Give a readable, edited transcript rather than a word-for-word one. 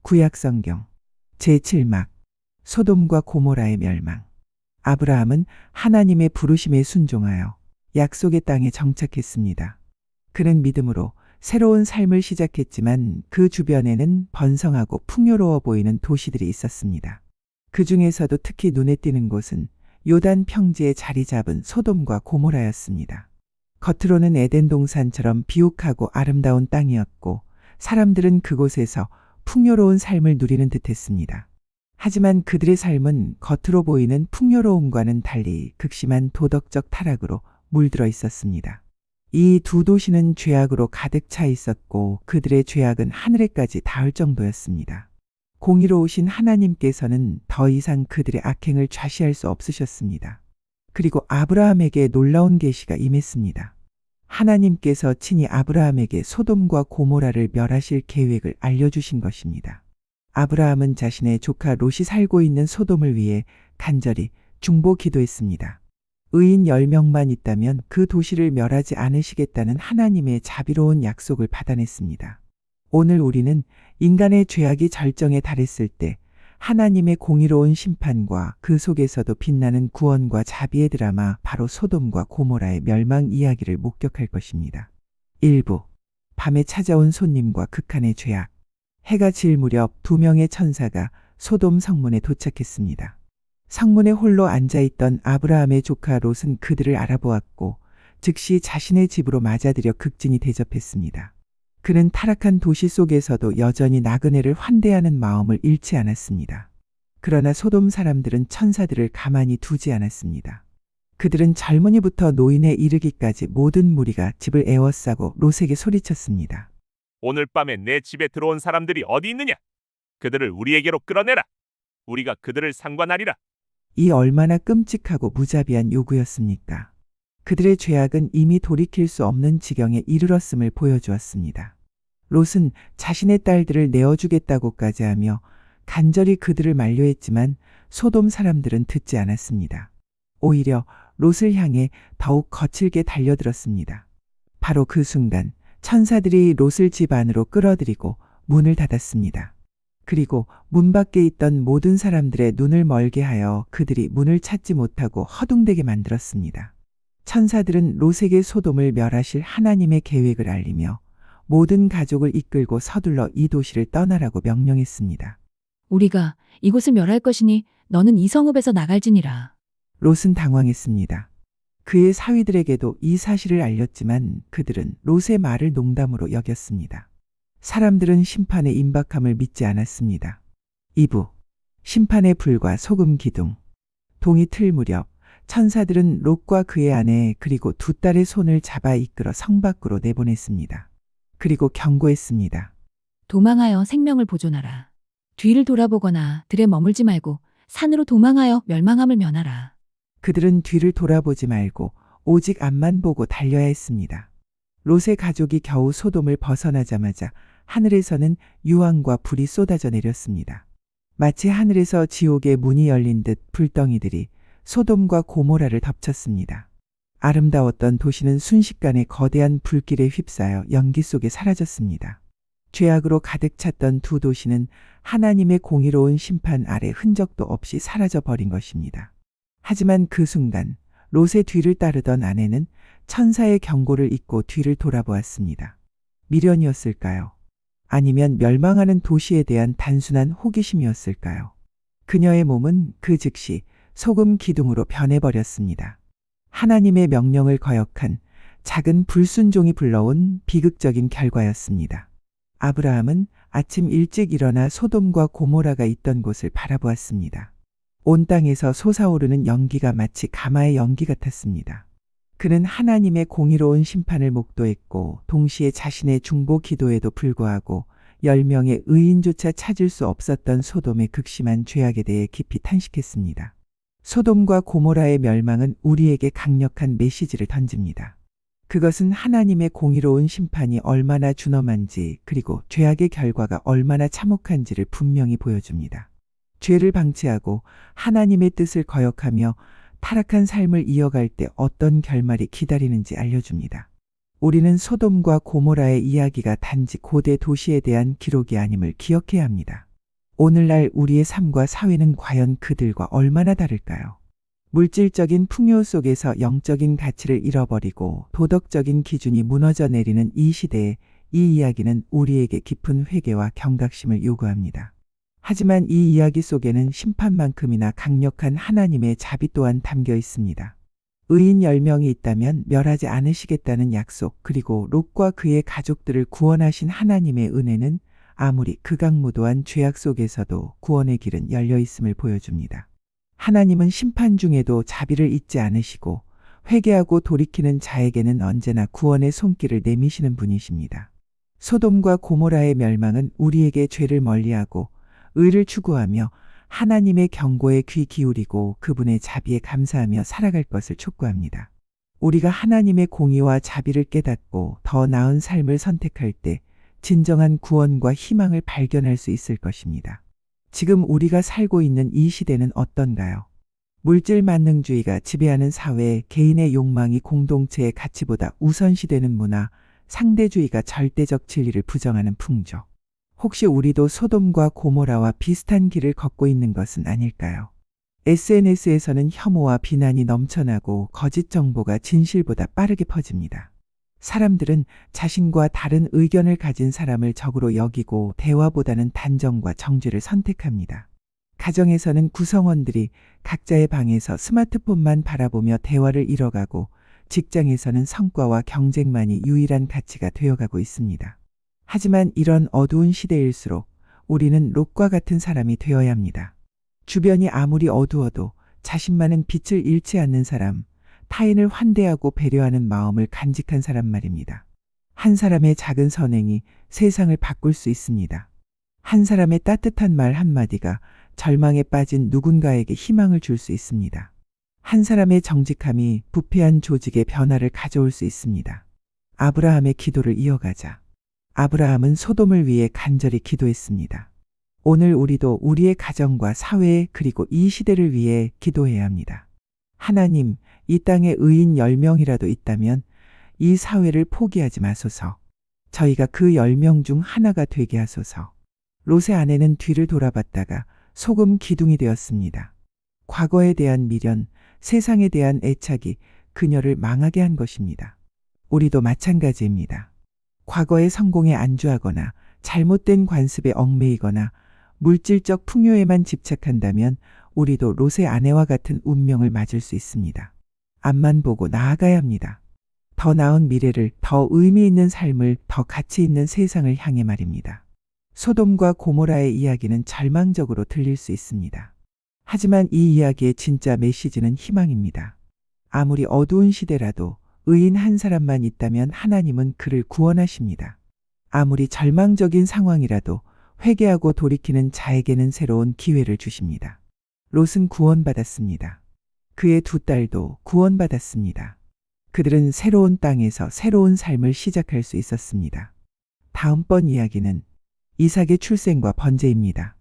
구약성경 제7막 소돔과 고모라의 멸망. 아브라함은 하나님의 부르심에 순종하여 약속의 땅에 정착했습니다. 그는 믿음으로 새로운 삶을 시작했지만 그 주변에는 번성하고 풍요로워 보이는 도시들이 있었습니다. 그 중에서도 특히 눈에 띄는 곳은 요단 평지에 자리 잡은 소돔과 고모라였습니다. 겉으로는 에덴 동산처럼 비옥하고 아름다운 땅이었고 사람들은 그곳에서 풍요로운 삶을 누리는 듯했습니다. 하지만 그들의 삶은 겉으로 보이는 풍요로움과는 달리 극심한 도덕적 타락으로 물들어 있었습니다. 이 두 도시는 죄악으로 가득 차 있었고 그들의 죄악은 하늘에까지 닿을 정도였습니다. 공의로우신 하나님께서는 더 이상 그들의 악행을 좌시할 수 없으셨습니다. 그리고 아브라함에게 놀라운 계시가 임했습니다. 하나님께서 친히 아브라함에게 소돔과 고모라를 멸하실 계획을 알려주신 것입니다. 아브라함은 자신의 조카 롯이 살고 있는 소돔을 위해 간절히 중보 기도했습니다. 의인 10명만 있다면 그 도시를 멸하지 않으시겠다는 하나님의 자비로운 약속을 받아냈습니다. 오늘 우리는 인간의 죄악이 절정에 달했을 때 하나님의 공의로운 심판과 그 속에서도 빛나는 구원과 자비의 드라마 바로 소돔과 고모라의 멸망 이야기를 목격할 것입니다. 1부 밤에 찾아온 손님과 극한의 죄악. 해가 질 무렵 2명의 천사가 소돔 성문에 도착했습니다. 성문에 홀로 앉아있던 아브라함의 조카 롯은 그들을 알아보았고 즉시 자신의 집으로 맞아들여 극진히 대접했습니다. 그는 타락한 도시 속에서도 여전히 나그네를 환대하는 마음을 잃지 않았습니다. 그러나 소돔 사람들은 천사들을 가만히 두지 않았습니다. 그들은 젊은이부터 노인에 이르기까지 모든 무리가 집을 에워싸고 롯에게 소리쳤습니다. 오늘 밤에 내 집에 들어온 사람들이 어디 있느냐? 그들을 우리에게로 끌어내라. 우리가 그들을 상관하리라. 이 얼마나 끔찍하고 무자비한 요구였습니까? 그들의 죄악은 이미 돌이킬 수 없는 지경에 이르렀음을 보여주었습니다. 롯은 자신의 딸들을 내어주겠다고까지 하며 간절히 그들을 만류했지만 소돔 사람들은 듣지 않았습니다. 오히려 롯을 향해 더욱 거칠게 달려들었습니다. 바로 그 순간 천사들이 롯을 집 안으로 끌어들이고 문을 닫았습니다. 그리고 문 밖에 있던 모든 사람들의 눈을 멀게 하여 그들이 문을 찾지 못하고 허둥대게 만들었습니다. 천사들은 롯에게 소돔을 멸하실 하나님의 계획을 알리며 모든 가족을 이끌고 서둘러 이 도시를 떠나라고 명령했습니다. 우리가 이곳을 멸할 것이니 너는 이 성읍에서 나갈지니라. 롯은 당황했습니다. 그의 사위들에게도 이 사실을 알렸지만 그들은 롯의 말을 농담으로 여겼습니다. 사람들은 심판의 임박함을 믿지 않았습니다. 2부 심판의 불과 소금 기둥. 동이 틀 무렵 천사들은 롯과 그의 아내 그리고 두 딸의 손을 잡아 이끌어 성 밖으로 내보냈습니다. 그리고 경고했습니다. 도망하여 생명을 보존하라. 뒤를 돌아보거나 들에 머물지 말고 산으로 도망하여 멸망함을 면하라. 그들은 뒤를 돌아보지 말고 오직 앞만 보고 달려야 했습니다. 롯의 가족이 겨우 소돔을 벗어나자마자 하늘에서는 유황과 불이 쏟아져 내렸습니다. 마치 하늘에서 지옥의 문이 열린 듯 불덩이들이 소돔과 고모라를 덮쳤습니다. 아름다웠던 도시는 순식간에 거대한 불길에 휩싸여 연기 속에 사라졌습니다. 죄악으로 가득 찼던 두 도시는 하나님의 공의로운 심판 아래 흔적도 없이 사라져 버린 것입니다. 하지만 그 순간 롯의 뒤를 따르던 아내는 천사의 경고를 잊고 뒤를 돌아보았습니다. 미련이었을까요? 아니면 멸망하는 도시에 대한 단순한 호기심이었을까요? 그녀의 몸은 그 즉시 소금 기둥으로 변해버렸습니다. 하나님의 명령을 거역한 작은 불순종이 불러온 비극적인 결과였습니다. 아브라함은 아침 일찍 일어나 소돔과 고모라가 있던 곳을 바라보았습니다. 온 땅에서 솟아오르는 연기가 마치 가마의 연기 같았습니다. 그는 하나님의 공의로운 심판을 목도했고 동시에 자신의 중보 기도에도 불구하고 10명의 의인조차 찾을 수 없었던 소돔의 극심한 죄악에 대해 깊이 탄식했습니다. 소돔과 고모라의 멸망은 우리에게 강력한 메시지를 던집니다. 그것은 하나님의 공의로운 심판이 얼마나 준엄한지 그리고 죄악의 결과가 얼마나 참혹한지를 분명히 보여줍니다. 죄를 방치하고 하나님의 뜻을 거역하며 타락한 삶을 이어갈 때 어떤 결말이 기다리는지 알려줍니다. 우리는 소돔과 고모라의 이야기가 단지 고대 도시에 대한 기록이 아님을 기억해야 합니다. 오늘날 우리의 삶과 사회는 과연 그들과 얼마나 다를까요? 물질적인 풍요 속에서 영적인 가치를 잃어버리고 도덕적인 기준이 무너져 내리는 이 시대에 이 이야기는 우리에게 깊은 회개와 경각심을 요구합니다. 하지만 이 이야기 속에는 심판만큼이나 강력한 하나님의 자비 또한 담겨 있습니다. 의인 10명이 있다면 멸하지 않으시겠다는 약속, 그리고 롯과 그의 가족들을 구원하신 하나님의 은혜는 아무리 극악무도한 죄악 속에서도 구원의 길은 열려 있음을 보여줍니다. 하나님은 심판 중에도 자비를 잊지 않으시고 회개하고 돌이키는 자에게는 언제나 구원의 손길을 내미시는 분이십니다. 소돔과 고모라의 멸망은 우리에게 죄를 멀리하고 의를 추구하며 하나님의 경고에 귀 기울이고 그분의 자비에 감사하며 살아갈 것을 촉구합니다. 우리가 하나님의 공의와 자비를 깨닫고 더 나은 삶을 선택할 때 진정한 구원과 희망을 발견할 수 있을 것입니다. 지금 우리가 살고 있는 이 시대는 어떤가요? 물질 만능주의가 지배하는 사회에 개인의 욕망이 공동체의 가치보다 우선시되는 문화, 상대주의가 절대적 진리를 부정하는 풍조. 혹시 우리도 소돔과 고모라와 비슷한 길을 걷고 있는 것은 아닐까요? SNS에서는 혐오와 비난이 넘쳐나고 거짓 정보가 진실보다 빠르게 퍼집니다. 사람들은 자신과 다른 의견을 가진 사람을 적으로 여기고 대화보다는 단정과 정죄를 선택합니다. 가정에서는 구성원들이 각자의 방에서 스마트폰만 바라보며 대화를 이뤄가고 직장에서는 성과와 경쟁만이 유일한 가치가 되어가고 있습니다. 하지만 이런 어두운 시대일수록 우리는 롯과 같은 사람이 되어야 합니다. 주변이 아무리 어두워도 자신만은 빛을 잃지 않는 사람, 타인을 환대하고 배려하는 마음을 간직한 사람 말입니다. 한 사람의 작은 선행이 세상을 바꿀 수 있습니다. 한 사람의 따뜻한 말 한마디가 절망에 빠진 누군가에게 희망을 줄 수 있습니다. 한 사람의 정직함이 부패한 조직의 변화를 가져올 수 있습니다. 아브라함의 기도를 이어가자. 아브라함은 소돔을 위해 간절히 기도했습니다. 오늘 우리도 우리의 가정과 사회 그리고 이 시대를 위해 기도해야 합니다. 하나님, 이 땅에 의인 10명이라도 있다면 이 사회를 포기하지 마소서. 저희가 그 10명 중 하나가 되게 하소서. 롯의 아내는 뒤를 돌아봤다가 소금 기둥이 되었습니다. 과거에 대한 미련, 세상에 대한 애착이 그녀를 망하게 한 것입니다. 우리도 마찬가지입니다. 과거의 성공에 안주하거나 잘못된 관습에 얽매이거나 물질적 풍요에만 집착한다면 우리도 롯의 아내와 같은 운명을 맞을 수 있습니다. 앞만 보고 나아가야 합니다. 더 나은 미래를, 더 의미 있는 삶을, 더 가치 있는 세상을 향해 말입니다. 소돔과 고모라의 이야기는 절망적으로 들릴 수 있습니다. 하지만 이 이야기의 진짜 메시지는 희망입니다. 아무리 어두운 시대라도 의인 한 사람만 있다면 하나님은 그를 구원하십니다. 아무리 절망적인 상황이라도 회개하고 돌이키는 자에게는 새로운 기회를 주십니다. 롯은 구원받았습니다. 그의 두 딸도 구원받았습니다. 그들은 새로운 땅에서 새로운 삶을 시작할 수 있었습니다. 다음번 이야기는 이삭의 출생과 번제입니다.